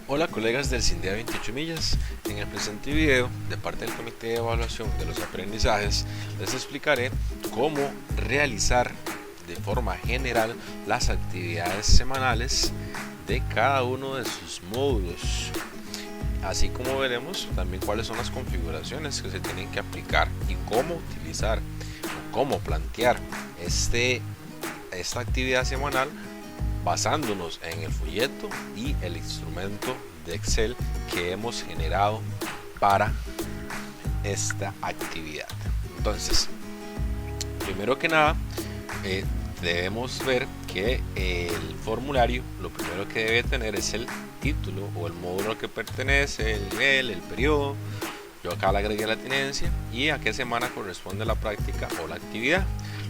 Hola colegas del CINDEA 28 millas, en el presente video de parte del Comité de Evaluación de los Aprendizajes les explicaré cómo realizar de forma general las actividades semanales de cada uno de sus módulos, así como veremos también cuáles son las configuraciones que se tienen que aplicar y cómo utilizar o cómo plantear esta actividad semanal basándonos en el folleto y el instrumento de Excel que hemos generado para esta actividad. Entonces, primero que nada, debemos ver que el formulario lo primero que debe tener es el título o el módulo al que pertenece, el nivel, el periodo. Yo acá le agregué la tenencia y a qué semana corresponde la práctica o la actividad.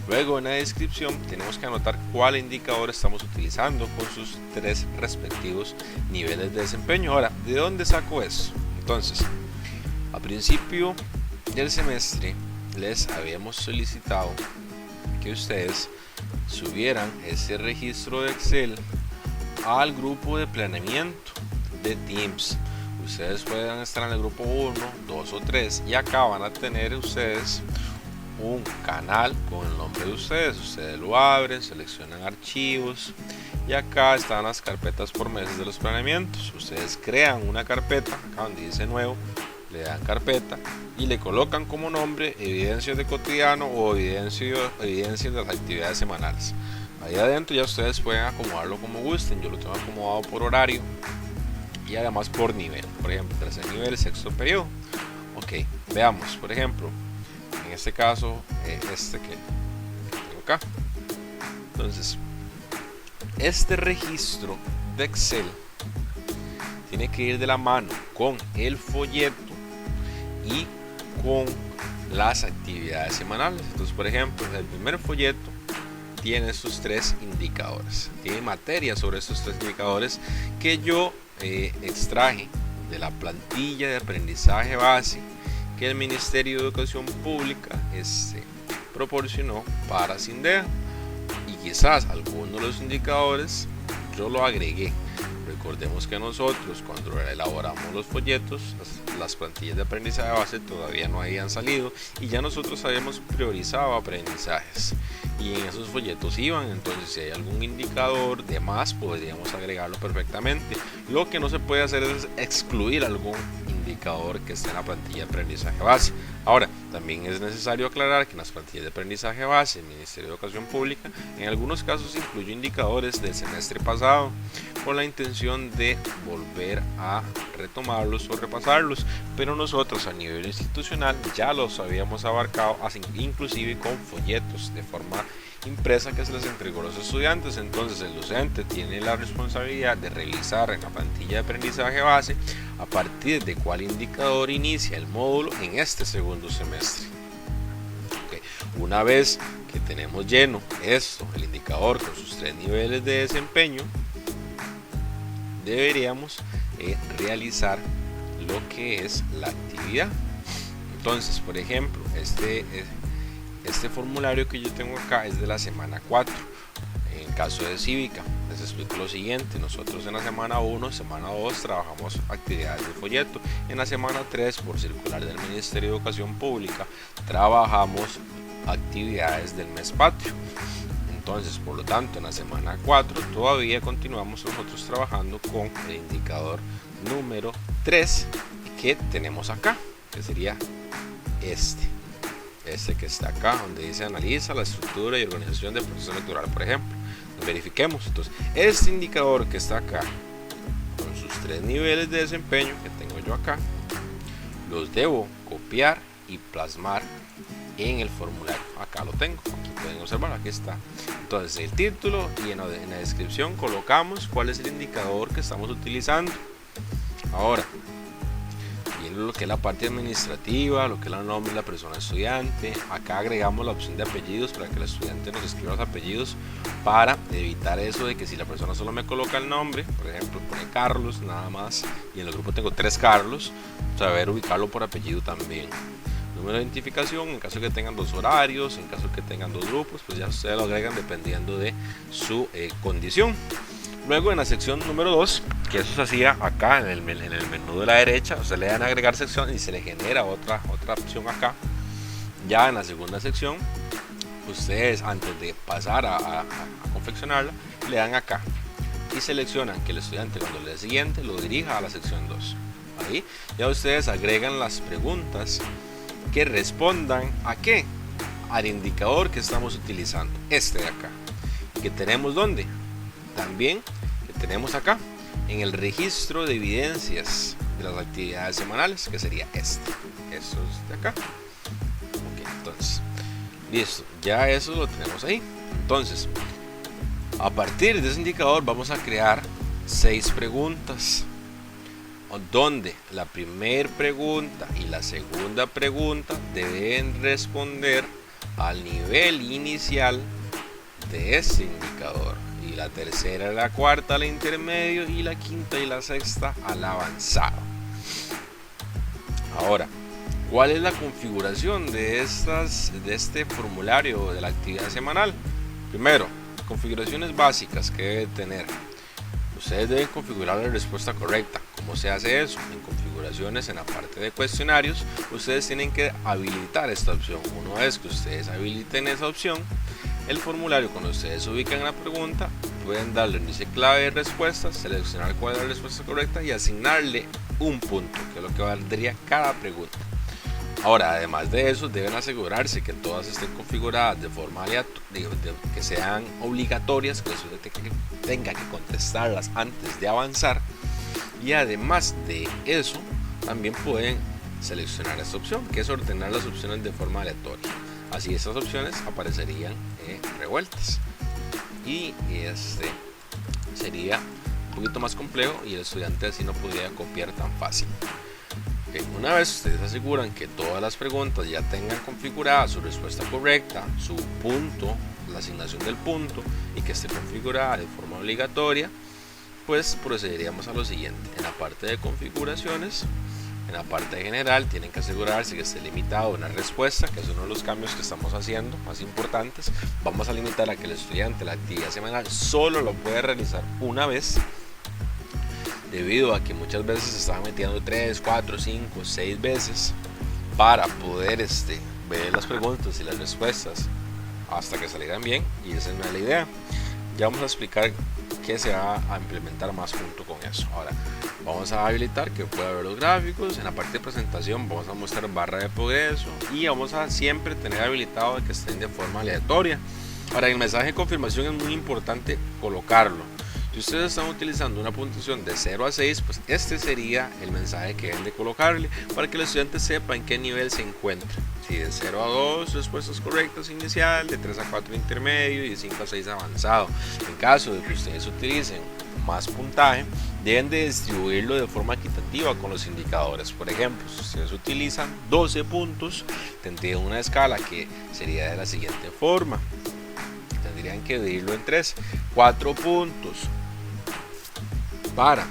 Luego en la descripción tenemos que anotar cuál indicador estamos utilizando con sus tres respectivos niveles de desempeño. Ahora, ¿de dónde saco eso? Entonces, a principio del semestre les habíamos solicitado que ustedes subieran ese registro de Excel al grupo de planeamiento de Teams. Ustedes pueden estar en el grupo 1, 2 o 3 y acá van a tener ustedes un canal con el nombre de ustedes. Ustedes lo abren, seleccionan archivos y acá están las carpetas por meses de los planeamientos. Ustedes crean una carpeta, acá donde dice nuevo, le dan carpeta y le colocan como nombre evidencias de cotidiano o evidencias de las actividades semanales. Ahí adentro ya ustedes pueden acomodarlo como gusten. Yo lo tengo acomodado por horario y además por nivel, por ejemplo tercer nivel, sexto periodo. Ok, veamos, por ejemplo en este caso este que tengo acá. Entonces este registro de Excel tiene que ir de la mano con el folleto y con las actividades semanales. Entonces, por ejemplo, el primer folleto tiene estos tres indicadores, tiene materia sobre estos tres indicadores que yo extraje de la plantilla de aprendizaje base que el Ministerio de Educación Pública proporcionó para CINDEA, y quizás algunos de los indicadores yo lo agregué. Recordemos que nosotros cuando elaboramos los folletos, las plantillas de aprendizaje base todavía no habían salido y ya nosotros habíamos priorizado aprendizajes y en esos folletos iban. Entonces si hay algún indicador de más podríamos agregarlo perfectamente. Lo que no se puede hacer es excluir algún indicador que esté en la plantilla de aprendizaje base. Ahora, también es necesario aclarar que en las plantillas de aprendizaje base del Ministerio de Educación Pública en algunos casos incluye indicadores del semestre pasado con la intención de volver a retomarlos o repasarlos, pero nosotros a nivel institucional ya los habíamos abarcado, inclusive con folletos de forma impresa que se les entregó a los estudiantes. Entonces el docente tiene la responsabilidad de revisar en la plantilla de aprendizaje base a partir de cuál indicador inicia el módulo en este segundo semestre. Okay. Una vez que tenemos lleno esto, el indicador con sus tres niveles de desempeño, deberíamos realizar lo que es la actividad. Entonces, por ejemplo, este formulario que yo tengo acá es de la semana 4. En caso de cívica, les explico lo siguiente: nosotros en la semana 1, semana 2 trabajamos actividades de folleto. En la semana 3, por circular del Ministerio de Educación Pública, trabajamos actividades del mes patrio. Entonces, por lo tanto, en la semana 4 todavía continuamos nosotros trabajando con el indicador número 3 que tenemos acá, que sería este que está acá, donde dice analiza la estructura y organización del proceso electoral, por ejemplo. Verifiquemos. Entonces, este indicador que está acá con sus tres niveles de desempeño que tengo yo acá, los debo copiar y plasmar en el formulario. Acá lo tengo, aquí pueden observar, aquí está. Entonces el título y en la descripción colocamos cuál es el indicador que estamos utilizando. Ahora viene lo que es la parte administrativa, lo que es el nombre de la persona estudiante. Acá agregamos la opción de apellidos para que el estudiante nos escriba los apellidos, para evitar eso de que si la persona solo me coloca el nombre, por ejemplo pone Carlos nada más y en el grupo tengo 3 Carlos, saber ubicarlo por apellido también. Número de identificación, en caso de que tengan 2 horarios, en caso de que tengan 2 grupos, pues ya ustedes lo agregan dependiendo de su condición. Luego en la sección número 2, que eso se hacía acá en el menú de la derecha. Usted le dan a agregar sección y se le genera otra opción acá. Ya en la segunda sección, ustedes antes de pasar a confeccionarla, le dan acá y seleccionan que el estudiante cuando le dé siguiente lo dirija a la sección 2. Ahí ya ustedes agregan las preguntas que respondan a qué, al indicador que estamos utilizando, este de acá, que tenemos donde también que tenemos acá en el registro de evidencias de las actividades semanales, que sería esto es de acá. Ok, entonces listo, ya eso lo tenemos ahí. Entonces, a partir de ese indicador vamos a crear 6 preguntas, donde la primera pregunta y la segunda pregunta deben responder al nivel inicial de este indicador, y la tercera y la cuarta al intermedio, y la quinta y la sexta al avanzado. Ahora, ¿cuál es la configuración de este formulario de la actividad semanal? Primero, configuraciones básicas que debe tener. Ustedes deben configurar la respuesta correcta. ¿Cómo se hace eso? En configuraciones, en la parte de cuestionarios, ustedes tienen que habilitar esta opción. Una vez que ustedes habiliten esa opción, el formulario, cuando ustedes se ubican en la pregunta, pueden darle un índice clave de respuestas, seleccionar cuál es la respuesta correcta y asignarle un punto, que es lo que valdría cada pregunta. Ahora, además de eso, deben asegurarse que todas estén configuradas de forma aleatoria, que sean obligatorias, que usted tenga que contestarlas antes de avanzar. Y además de eso, también pueden seleccionar esta opción, que es ordenar las opciones de forma aleatoria. Así estas opciones aparecerían revueltas. Y sería un poquito más complejo y el estudiante así no podría copiar tan fácil. Una vez ustedes aseguran que todas las preguntas ya tengan configurada su respuesta correcta, su punto, la asignación del punto, y que esté configurada de forma obligatoria, pues procederíamos a lo siguiente. En la parte de configuraciones, en la parte general, tienen que asegurarse que esté limitado a una respuesta, que es uno de los cambios que estamos haciendo más importantes. Vamos a limitar a que el estudiante la actividad semanal solo lo puede realizar una vez, debido a que muchas veces se están metiendo 3, 4, 5, 6 veces para poder ver las preguntas y las respuestas hasta que salgan bien, y esa no es la idea. Ya vamos a explicar qué se va a implementar más junto con eso. Ahora vamos a habilitar que pueda ver los gráficos. En la parte de presentación vamos a mostrar barra de progreso y vamos a siempre tener habilitado que estén de forma aleatoria. Ahora, en el mensaje de confirmación es muy importante colocarlo. Si ustedes están utilizando una puntuación de 0 a 6, pues este sería el mensaje que deben de colocarle para que el estudiante sepa en qué nivel se encuentra. Si de 0 a 2 respuestas correctas inicial, de 3 a 4 intermedio y de 5 a 6 avanzado. En caso de que ustedes utilicen más puntaje, deben de distribuirlo de forma equitativa con los indicadores. Por ejemplo, si ustedes utilizan 12 puntos, tendrían una escala que sería de la siguiente forma. Tendrían que dividirlo en 3, 4 puntos para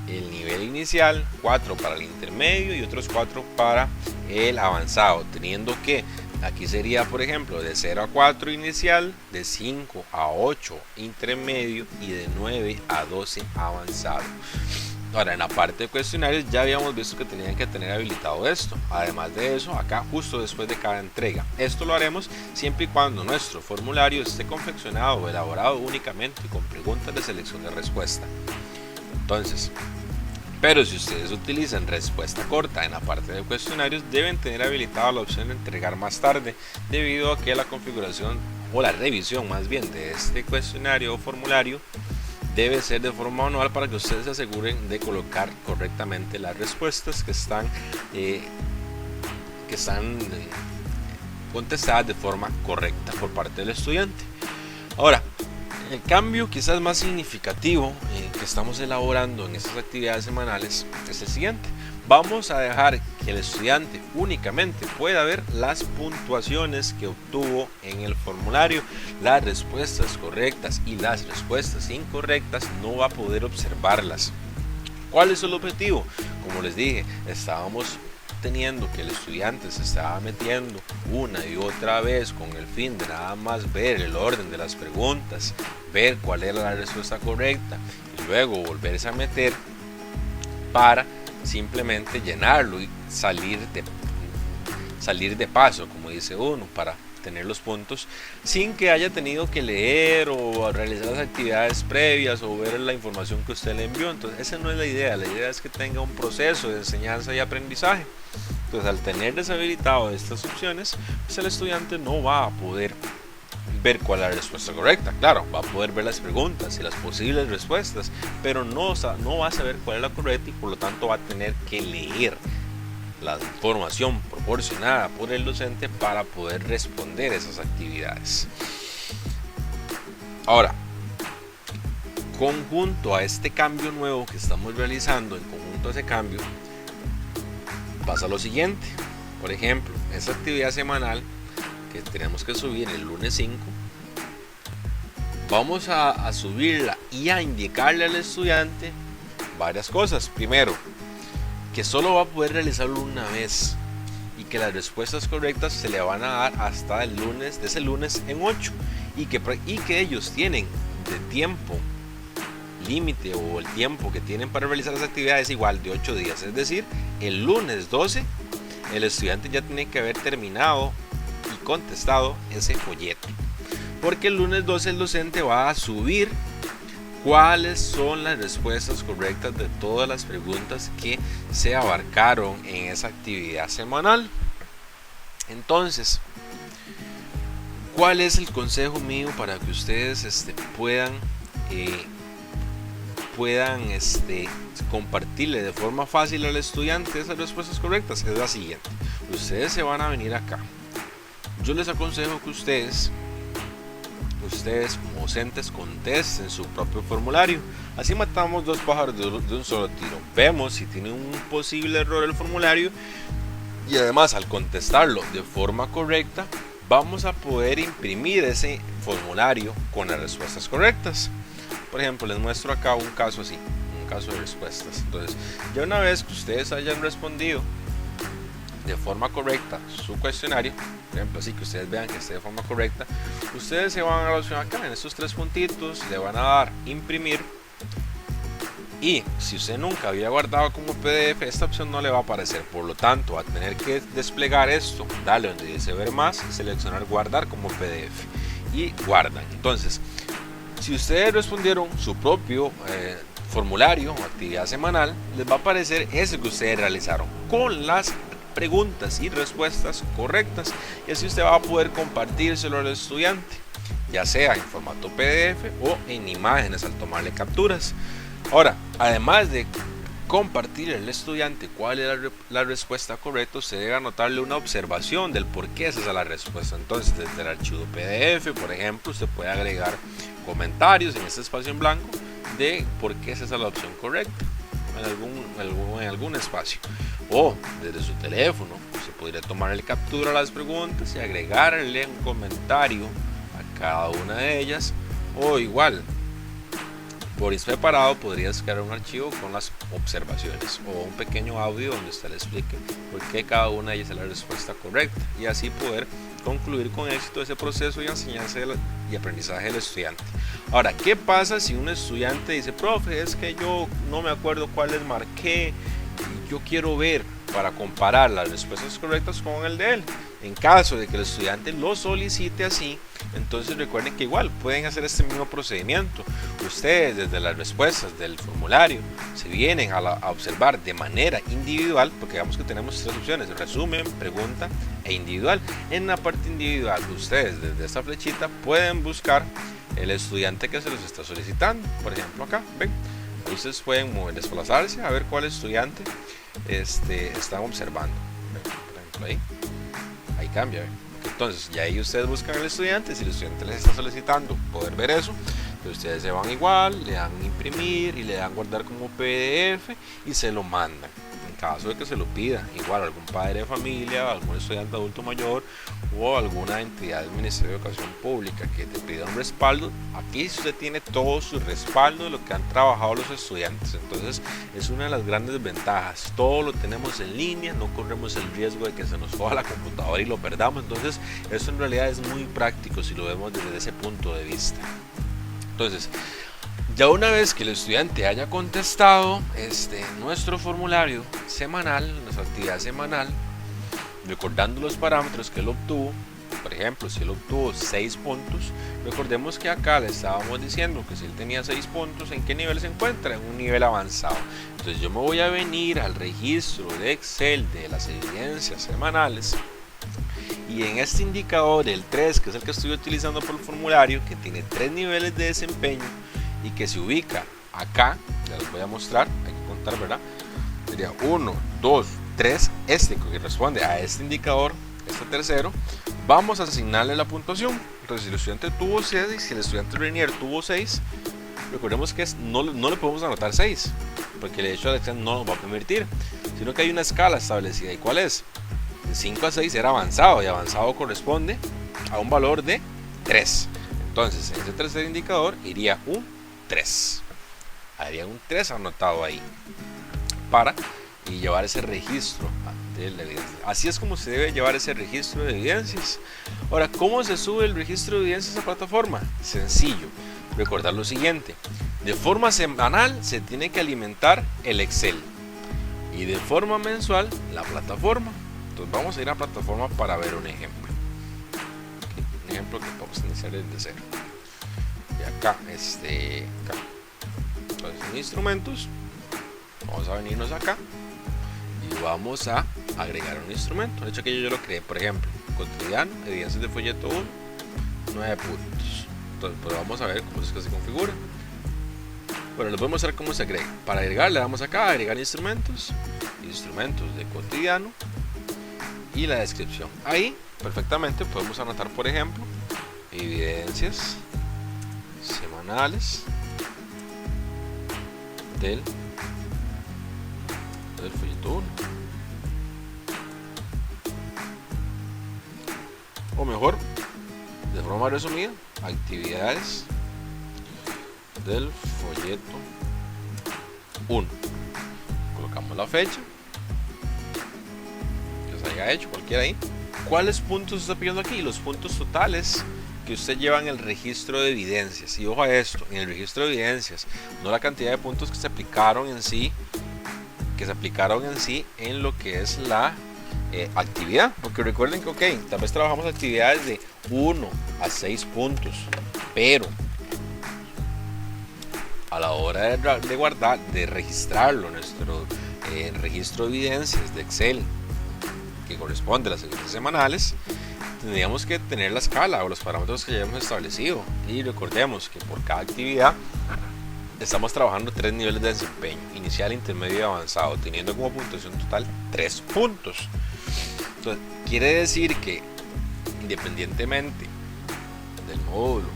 el nivel inicial, 4 para el intermedio y otros 4 para el avanzado, teniendo que aquí sería, por ejemplo, de 0 a 4 inicial, de 5 a 8 intermedio y de 9 a 12 avanzado. Ahora, en la parte de cuestionarios ya habíamos visto que tenían que tener habilitado esto. Además de eso, acá justo después de cada entrega, esto lo haremos siempre y cuando nuestro formulario esté confeccionado o elaborado únicamente con preguntas de selección de respuesta. Entonces, pero si ustedes utilizan respuesta corta en la parte de cuestionarios, deben tener habilitada la opción de entregar más tarde, debido a que la configuración o la revisión más bien de este cuestionario o formulario debe ser de forma manual para que ustedes se aseguren de colocar correctamente las respuestas que están contestadas de forma correcta por parte del estudiante. Ahora, el cambio quizás más significativo que estamos elaborando en estas actividades semanales es el siguiente. Vamos a dejar que el estudiante únicamente pueda ver las puntuaciones que obtuvo en el formulario. Las respuestas correctas y las respuestas incorrectas no va a poder observarlas. ¿Cuál es el objetivo? Como les dije, estábamos teniendo que el estudiante se estaba metiendo una y otra vez con el fin de nada más ver el orden de las preguntas, ver cuál era la respuesta correcta, y luego volverse a meter para simplemente llenarlo y salir de paso, como dice uno, para tener los puntos sin que haya tenido que leer o realizar las actividades previas o ver la información que usted le envió. Entonces esa no es la idea es que tenga un proceso de enseñanza y aprendizaje. Entonces al tener deshabilitado estas opciones, pues el estudiante no va a poder ver cuál es la respuesta correcta. Claro, va a poder ver las preguntas y las posibles respuestas, pero no va a saber cuál es la correcta y por lo tanto va a tener que leer la información proporcionada por el docente para poder responder esas actividades. Ahora, conjunto a este cambio nuevo que estamos realizando, en conjunto a ese cambio, pasa lo siguiente. Por ejemplo, esa actividad semanal que tenemos que subir el lunes 5, vamos a subirla y a indicarle al estudiante varias cosas. Primero, que solo va a poder realizarlo una vez y que las respuestas correctas se le van a dar hasta el lunes, de ese lunes en 8, y que ellos tienen de tiempo límite o el tiempo que tienen para realizar las actividades igual de 8 días. Es decir, el lunes 12 el estudiante ya tiene que haber terminado y contestado ese folleto, porque el lunes 12 el docente va a subir cuáles son las respuestas correctas de todas las preguntas que se abarcaron en esa actividad semanal. Entonces, ¿cuál es el consejo mío para que ustedes puedan compartirle de forma fácil al estudiante esas respuestas correctas? Es la siguiente: ustedes se van a venir acá. Yo les aconsejo que ustedes como docentes contesten su propio formulario. Así matamos dos pájaros de un solo tiro. Vemos si tiene un posible error el formulario y además al contestarlo de forma correcta vamos a poder imprimir ese formulario con las respuestas correctas. Por ejemplo, les muestro acá un caso así, un caso de respuestas. Entonces, ya una vez que ustedes hayan respondido de forma correcta su cuestionario, por ejemplo, así que ustedes vean que esté de forma correcta, ustedes se van a la opción acá, en estos tres puntitos, le van a dar imprimir, y si usted nunca había guardado como PDF, esta opción no le va a aparecer, por lo tanto va a tener que desplegar esto, darle donde dice ver más, seleccionar guardar como PDF y guardan. Entonces, si ustedes respondieron su propio formulario o actividad semanal, les va a aparecer ese que ustedes realizaron con las preguntas y respuestas correctas, y así usted va a poder compartírselo al estudiante, ya sea en formato PDF o en imágenes al tomarle capturas. Ahora, además de compartir al estudiante cuál es la respuesta correcta, usted debe anotarle una observación del por qué es esa la respuesta. Entonces, desde el archivo PDF, por ejemplo, usted puede agregar comentarios en este espacio en blanco de por qué es esa la opción correcta en algún espacio, o desde su teléfono se podría tomarle captura a las preguntas y agregarle un comentario a cada una de ellas, o igual por separado podrías crear un archivo con las observaciones o un pequeño audio donde usted le explique por qué cada una de ellas es la respuesta correcta, y así poder concluir con éxito ese proceso de enseñanza y aprendizaje del estudiante. Ahora, ¿qué pasa si un estudiante dice: profe, es que yo no me acuerdo cuáles marqué y yo quiero ver para comparar las respuestas correctas con el de él? En caso de que el estudiante lo solicite así, entonces recuerden que igual pueden hacer este mismo procedimiento. Ustedes desde las respuestas del formulario se vienen a observar de manera individual, porque digamos que tenemos tres opciones: resumen, pregunta e individual. En la parte individual, ustedes desde esta flechita pueden buscar el estudiante que se los está solicitando. Por ejemplo, acá ven, ustedes pueden desplazarse a ver cuál estudiante están observando. Por ejemplo, ahí cambia. Entonces, ya ahí ustedes buscan al estudiante. Si el estudiante les está solicitando poder ver eso, entonces ustedes se van igual, le dan imprimir y le dan guardar como PDF y se lo mandan. En caso de que se lo pida, igual algún padre de familia, algún estudiante adulto mayor o alguna entidad del Ministerio de Educación Pública que te pida un respaldo, aquí usted tiene todo su respaldo de lo que han trabajado los estudiantes. Entonces es una de las grandes ventajas, todo lo tenemos en línea, no corremos el riesgo de que se nos joda la computadora y lo perdamos. Entonces eso en realidad es muy práctico si lo vemos desde ese punto de vista. Entonces, Ya una vez que el estudiante haya contestado nuestro formulario semanal, nuestra actividad semanal, recordando los parámetros que él obtuvo, por ejemplo, si él obtuvo 6 puntos, recordemos que acá le estábamos diciendo que si él tenía 6 puntos, ¿en qué nivel se encuentra? En un nivel avanzado. Entonces yo me voy a venir al registro de Excel de las evidencias semanales, y en este indicador, el 3, que es el que estoy utilizando por el formulario, que tiene 3 niveles de desempeño y que se ubica acá, ya les voy a mostrar, hay que contar, ¿verdad? Sería 1, 2, 3, que corresponde a este indicador, este tercero, vamos a asignarle la puntuación. Entonces, si el estudiante tuvo 6, si el estudiante Renier tuvo 6, recordemos que no le podemos anotar 6, porque el hecho de Excel no nos va a permitir, sino que hay una escala establecida. ¿Y cuál es? De 5 a 6 era avanzado, y avanzado corresponde a un valor de 3. Entonces, en ese tercer indicador iría un 3. Haría un 3 anotado ahí para llevar ese registro de la evidencia. Así es como se debe llevar ese registro de evidencias. Ahora, ¿cómo se sube el registro de evidencias a la plataforma? Sencillo. Recordar lo siguiente: de forma semanal se tiene que alimentar el Excel, y de forma mensual la plataforma. Entonces vamos a ir a la plataforma para ver un ejemplo. Un ejemplo que vamos a iniciar desde cero. Y acá, acá. Entonces, en instrumentos, vamos a venirnos acá y vamos a agregar un instrumento. De hecho, que yo lo creé, por ejemplo, cotidiano, evidencias de folleto 1, 9 puntos. Entonces, pues vamos a ver cómo es que se configura. Bueno, les voy a mostrar cómo se agrega. Para agregar, le damos acá, agregar instrumentos, instrumentos de cotidiano y la descripción. Ahí, perfectamente, podemos anotar, por ejemplo, evidencias semanales del folleto 1, o mejor, de forma resumida, actividades del folleto 1. Colocamos la fecha que se haya hecho, cualquiera ahí. ¿Cuáles puntos está pidiendo aquí? Los puntos totales que usted lleva en el registro de evidencias. Y ojo a esto, en el registro de evidencias, no la cantidad de puntos que se aplicaron en sí, en lo que es la actividad. Porque recuerden que, ok, tal vez trabajamos actividades de 1 a 6 puntos, pero a la hora de guardar, de registrarlo en nuestro registro de evidencias de Excel, que corresponde a las evidencias semanales, tendríamos que tener la escala o los parámetros que ya hemos establecido. Y recordemos que por cada actividad estamos trabajando 3 niveles de desempeño: inicial, intermedio y avanzado, teniendo como puntuación total 3 puntos. Entonces, quiere decir que independientemente del módulo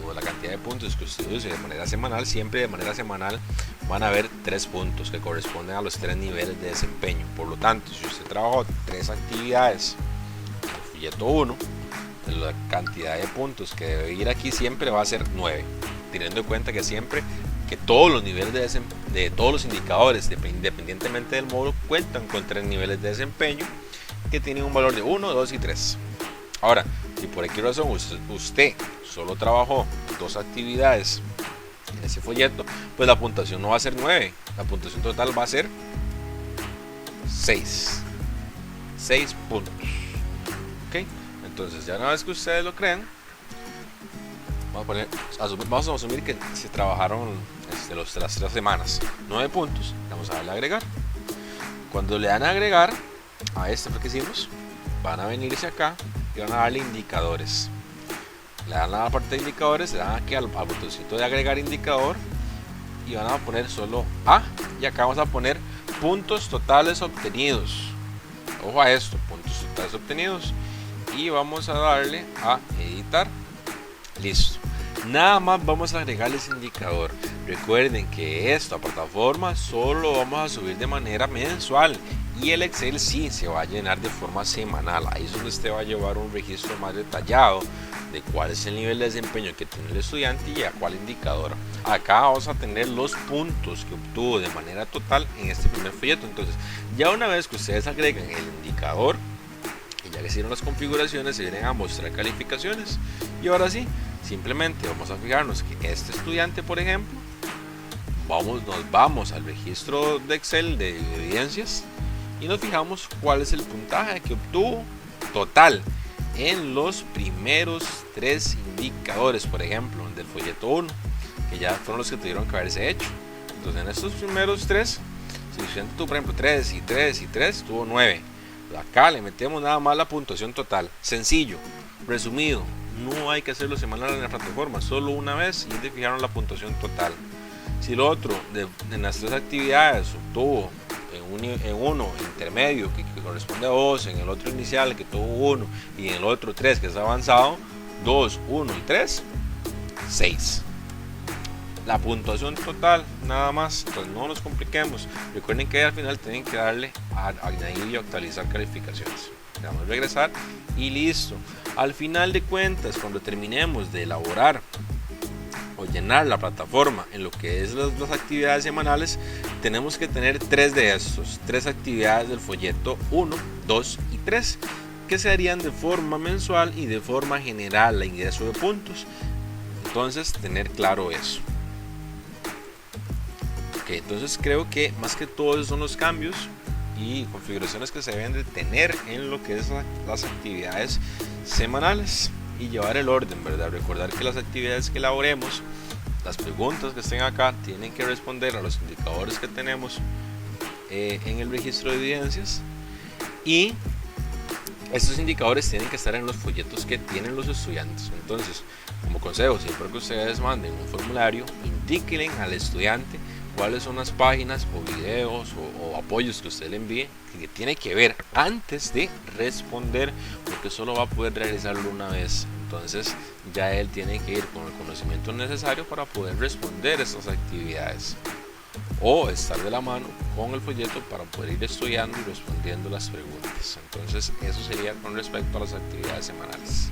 o la cantidad de puntos que usted use de manera semanal, siempre de manera semanal van a haber 3 puntos que corresponden a los 3 niveles de desempeño. Por lo tanto, si usted trabajó 3 actividades en el folleto 1, la cantidad de puntos que debe ir aquí siempre va a ser 9, teniendo en cuenta que siempre que todos los niveles de todos los indicadores, independientemente del módulo, cuentan con 3 niveles de desempeño que tienen un valor de 1, 2 y 3. Ahora, si por aquí razón usted solo trabajó 2 actividades en ese folleto, pues la puntuación no va a ser 9, la puntuación total va a ser 6 puntos. ¿Ok? Entonces, ya una vez que ustedes lo crean, vamos a asumir que se trabajaron las 3 semanas, 9 puntos. Vamos a darle a agregar. Cuando le dan a agregar a esto que hicimos, van a venirse acá y van a darle indicadores. Le dan a la parte de indicadores, le dan aquí al botoncito de agregar indicador y van a poner solo A, y acá vamos a poner puntos totales obtenidos. Ojo a esto, puntos totales obtenidos, y vamos a darle a editar. Listo. Nada más vamos a agregarle ese indicador. Recuerden que esta plataforma solo vamos a subir de manera mensual, y el Excel sí se va a llenar de forma semanal. Ahí es donde usted va a llevar un registro más detallado de cuál es el nivel de desempeño que tiene el estudiante y a cuál indicador. Acá vamos a tener los puntos que obtuvo de manera total en este primer folleto. Entonces, ya una vez que ustedes agregan el indicador y ya le hicieron las configuraciones, se vienen a mostrar calificaciones, y ahora sí Simplemente vamos a fijarnos que este estudiante, por ejemplo, nos vamos al registro de Excel de evidencias y nos fijamos cuál es el puntaje que obtuvo total en los primeros 3 indicadores, por ejemplo, del folleto 1, que ya fueron los que tuvieron que haberse hecho. Entonces en estos primeros 3, si el estudiante tuvo por ejemplo 3 y 3 y 3, tuvo 9. Acá le metemos nada más la puntuación total. Sencillo, resumido, no hay que hacerlo semanal en la plataforma, solo una vez y te fijaron la puntuación total. Si el otro en las 3 actividades obtuvo en uno intermedio que corresponde a 2, en el otro inicial que tuvo 1 y en el otro 3 que es avanzado, 2, 1 y 3, 6. La puntuación total, nada más, pues no nos compliquemos. Recuerden que al final tienen que darle a añadir y actualizar calificaciones. Le damos a regresar y listo. Al final de cuentas, cuando terminemos de elaborar o llenar la plataforma en lo que es las actividades semanales, tenemos que tener 3 de estos, 3 actividades del folleto 1, 2 y 3, que se harían de forma mensual y de forma general a ingreso de puntos. Entonces, tener claro eso. Entonces creo que más que todo esos son los cambios y configuraciones que se deben de tener en lo que es las actividades semanales y llevar el orden, ¿verdad? Recordar que las actividades que elaboremos, las preguntas que estén acá, tienen que responder a los indicadores que tenemos en el registro de evidencias, y estos indicadores tienen que estar en los folletos que tienen los estudiantes. Entonces, como consejo, siempre que ustedes manden un formulario, indíquenle al estudiante cuáles son las páginas o videos o apoyos que usted le envíe que tiene que ver antes de responder, porque solo va a poder realizarlo una vez. Entonces ya él tiene que ir con el conocimiento necesario para poder responder estas actividades o estar de la mano con el folleto para poder ir estudiando y respondiendo las preguntas. Entonces eso sería con respecto a las actividades semanales.